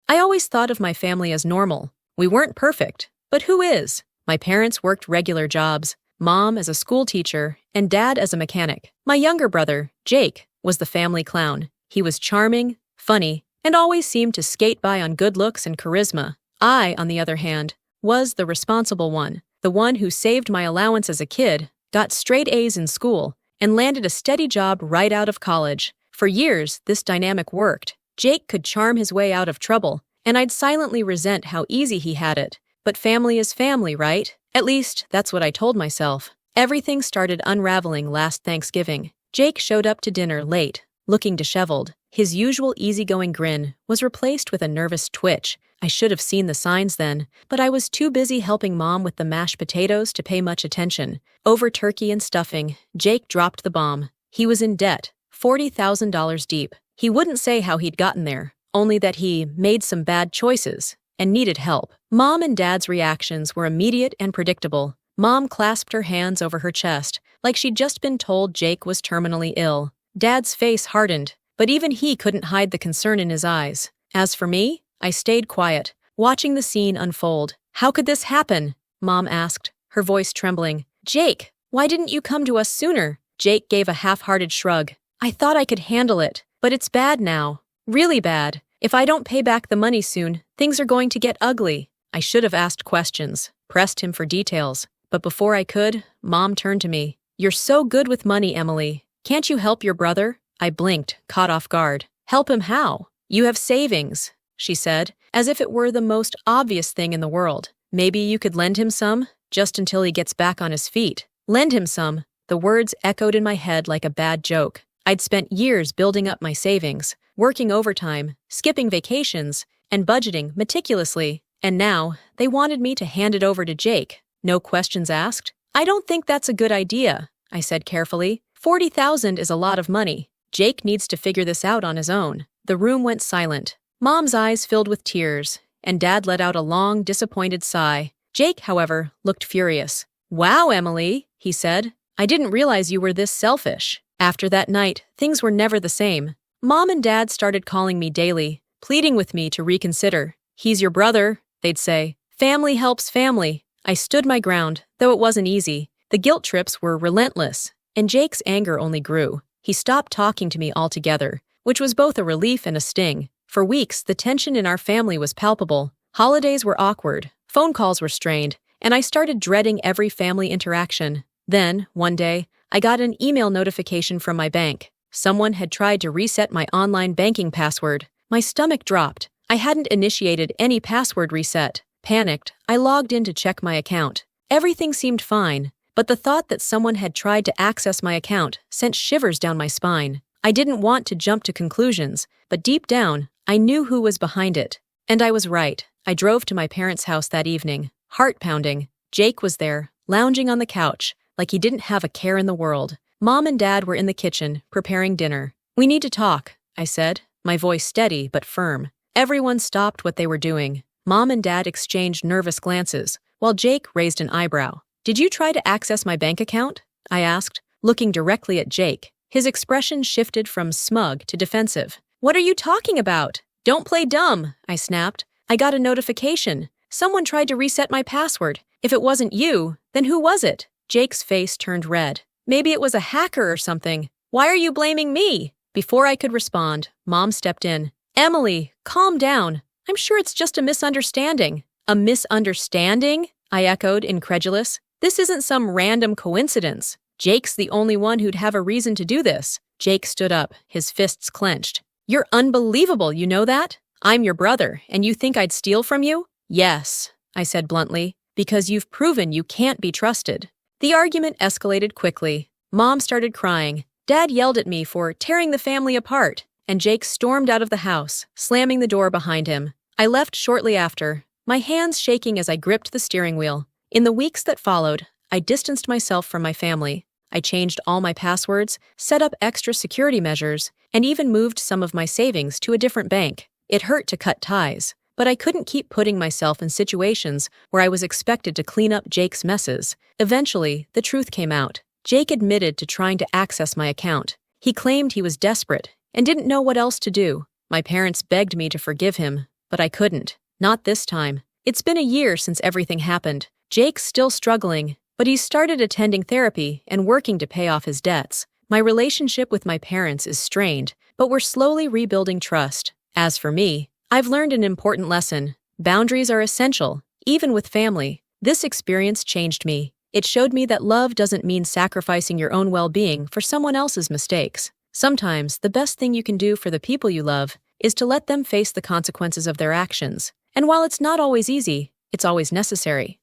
I always thought of my family as normal. We weren't perfect, but who is? My parents worked regular jobs, mom as a school teacher and dad as a mechanic. My younger brother, Jake, was the family clown. He was charming, funny, and always seemed to skate by on good looks and charisma. I, on the other hand, was the responsible one, the one who saved my allowance as a kid, got straight A's in school, and landed a steady job right out of college. For years, this dynamic worked. Jake could charm his way out of trouble, and I'd silently resent how easy he had it. But family is family, right? At least, that's what I told myself. Everything started unraveling last Thanksgiving. Jake showed up to dinner late, looking disheveled. His usual easygoing grin was replaced with a nervous twitch. I should have seen the signs then, but I was too busy helping Mom with the mashed potatoes to pay much attention. Over turkey and stuffing, Jake dropped the bomb. He was in debt, $40,000 deep. He wouldn't say how he'd gotten there, only that he made some bad choices and needed help. Mom and Dad's reactions were immediate and predictable. Mom clasped her hands over her chest, like she'd just been told Jake was terminally ill. Dad's face hardened, but even he couldn't hide the concern in his eyes. As for me, I stayed quiet, watching the scene unfold. "How could this happen?" Mom asked, her voice trembling. "Jake, why didn't you come to us sooner?" Jake gave a half-hearted shrug. "I thought I could handle it, but it's bad now. Really bad. If I don't pay back the money soon, things are going to get ugly." I should have asked questions, pressed him for details. But before I could, Mom turned to me. "You're so good with money, Emily. Can't you help your brother?" I blinked, caught off guard. "Help him how?" "You have savings," she said, as if it were the most obvious thing in the world. "Maybe you could lend him some, just until he gets back on his feet." Lend him some. The words echoed in my head like a bad joke. I'd spent years building up my savings, working overtime, skipping vacations, and budgeting meticulously. And now, they wanted me to hand it over to Jake. No questions asked? "I don't think that's a good idea," I said carefully. $40,000 is a lot of money. Jake needs to figure this out on his own. The room went silent. Mom's eyes filled with tears, and Dad let out a long, disappointed sigh. Jake, however, looked furious. "Wow, Emily," he said. "I didn't realize you were this selfish." After that night, things were never the same. Mom and Dad started calling me daily, pleading with me to reconsider. "He's your brother," they'd say. "Family helps family." I stood my ground, though it wasn't easy. The guilt trips were relentless, and Jake's anger only grew. He stopped talking to me altogether, which was both a relief and a sting. For weeks, the tension in our family was palpable. Holidays were awkward, phone calls were strained, and I started dreading every family interaction. Then, one day, I got an email notification from my bank. Someone had tried to reset my online banking password. My stomach dropped. I hadn't initiated any password reset. Panicked, I logged in to check my account. Everything seemed fine, but the thought that someone had tried to access my account sent shivers down my spine. I didn't want to jump to conclusions, but deep down, I knew who was behind it. And I was right. I drove to my parents' house that evening, heart pounding. Jake was there, lounging on the couch, like he didn't have a care in the world. Mom and Dad were in the kitchen, preparing dinner. "We need to talk," I said, my voice steady but firm. Everyone stopped what they were doing. Mom and Dad exchanged nervous glances, while Jake raised an eyebrow. "Did you try to access my bank account?" I asked, looking directly at Jake. His expression shifted from smug to defensive. "What are you talking about? Don't play dumb," I snapped. "I got a notification. Someone tried to reset my password. If it wasn't you, then who was it?" Jake's face turned red. "Maybe it was a hacker or something. Why are you blaming me?" Before I could respond, Mom stepped in. "Emily, calm down. I'm sure it's just a misunderstanding." "A misunderstanding?" I echoed, incredulous. "This isn't some random coincidence. Jake's the only one who'd have a reason to do this." Jake stood up, his fists clenched. "You're unbelievable, you know that? I'm your brother, and you think I'd steal from you?" "Yes," I said bluntly, "because you've proven you can't be trusted." The argument escalated quickly. Mom started crying. Dad yelled at me for tearing the family apart, and Jake stormed out of the house, slamming the door behind him. I left shortly after, my hands shaking as I gripped the steering wheel. In the weeks that followed, I distanced myself from my family. I changed all my passwords, set up extra security measures, and even moved some of my savings to a different bank. It hurt to cut ties, but I couldn't keep putting myself in situations where I was expected to clean up Jake's messes. Eventually, the truth came out. Jake admitted to trying to access my account. He claimed he was desperate and didn't know what else to do. My parents begged me to forgive him, but I couldn't. Not this time. It's been a year since everything happened. Jake's still struggling, but he's started attending therapy and working to pay off his debts. My relationship with my parents is strained, but we're slowly rebuilding trust. As for me, I've learned an important lesson. Boundaries are essential, even with family. This experience changed me. It showed me that love doesn't mean sacrificing your own well-being for someone else's mistakes. Sometimes, the best thing you can do for the people you love is to let them face the consequences of their actions. And while it's not always easy, it's always necessary.